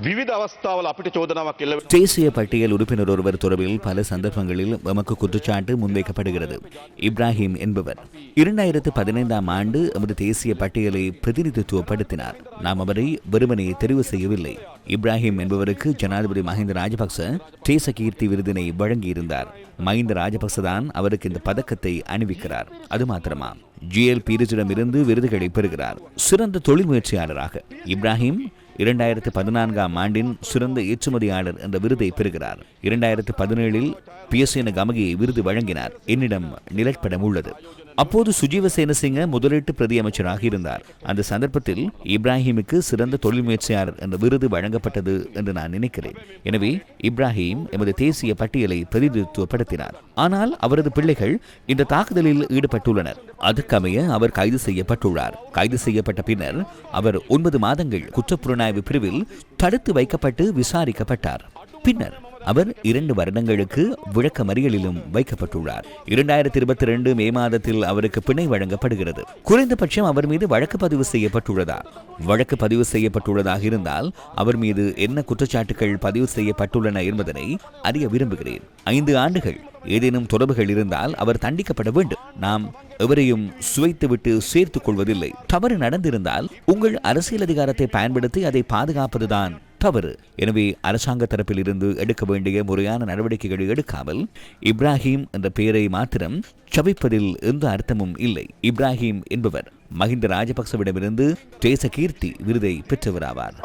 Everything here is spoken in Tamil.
විවිධ අවස්ථාවල අපිට චෝදනාවක් එල්ල தேசிய பட்டியல் உறுப்பினர் ஒருவர் தொடர்பில் பல சந்தர்ப்பங்களில் எமக்கு குற்றச்சாட்டு முன்வைக்கப்படுகிறது. இப்ராஹிம் என்பவர் 2015ஆம் ஆண்டு எமது தேசிய பட்டியலை பிரதிநிதித்துவப்படுத்தினார். நாம் அவரை வெறுமனே தெரிவு செய்யவில்லை. இப்ராஹிம் என்பவருக்கு ஜனாதிபதி மஹிந்த ராஜபக்ச தேச கீர்த்தி விருதினை வழங்கியிருந்தார். மஹிந்த ராஜபக்ச தான் அவருக்கு இந்த பதக்கத்தை அணிவிக்கிறார். அது மாத்திரமா, GL பீரிஸிடமிருந்து விருதுகளை பெறுகிறார். சிறந்த தொழில் முயற்சியாளராக இப்ராஹிம் 2014ஆம் ஆண்டின் சிறந்த ஏற்றுமதியாளர் என்ற விருதை பெறுகிறார். 2017இல் பியசேன கமகியை விருது வழங்கினார். என்னிடம் நிலப்படம் உள்ளது. அப்போது சுஜீவ சேனசிங்க முதலீட்டு பிரதி அமைச்சராக இருந்தார். அந்த சந்தர்ப்பத்தில் இப்ராஹிமுக்கு சிறந்த தொழில் முயற்சியாளர் என்ற விருது வழங்கப்பட்டது என்று நான் நினைக்கிறேன். எனவே இப்ராஹிம் எமது தேசிய பட்டியலை பிரதிநிதித்துவப்படுத்தினார். ஆனால் அவரது பிள்ளைகள் இந்த தாக்குதலில் ஈடுபட்டுள்ளனர். அதற்கமைய அவர் கைது செய்யப்பட்டுள்ளார். கைது செய்யப்பட்ட பின்னர் அவர் 9 மாதங்கள் குற்றப்புலனாய்வு பிரிவில் தடுத்து வைக்கப்பட்டு விசாரிக்கப்பட்டார். பின்னர் அவர் 2 வருடங்களுக்கு விளக்கமறியலிலும் வைக்கப்பட்டுள்ளார். 2022 மே மாதத்தில் அவருக்கு பிணை வழங்கப்படுகிறது. குறைந்தபட்சம் அவர் மீது வழக்கு பதிவு செய்யப்பட்டுள்ளதா? வழக்கு பதிவு செய்யப்பட்டுள்ளதாக இருந்தால் அவர் மீது என்ன குற்றச்சாட்டுகள் பதிவு செய்யப்பட்டுள்ளன என்பதனை அறிய விரும்புகிறேன். 5 ஆண்டுகள் ஏதேனும் தொடர்புகள் இருந்தால் அவர் தண்டிக்கப்பட வேண்டும். நாம் எவரையும் சுவைத்துவிட்டு சேர்த்துக் கொள்வதில்லை. தவறு நடந்திருந்தால் உங்கள் அரசியல் அதிகாரத்தை பயன்படுத்தி அதை பாதுகாப்பதுதான் தவறு. எனவே அரசாங்க தரப்பில் இருந்து எடுக்க வேண்டிய முறையான நடவடிக்கைகளை எடுக்காமல் இப்ராஹிம் என்ற பெயரை மாத்திரம் சபிப்பதில் எந்த அர்த்தமும் இல்லை. இப்ராஹிம் என்பவர் மஹிந்த ராஜபக்சவிடமிருந்து தேச கீர்த்தி விருதை பெற்றவராவார்.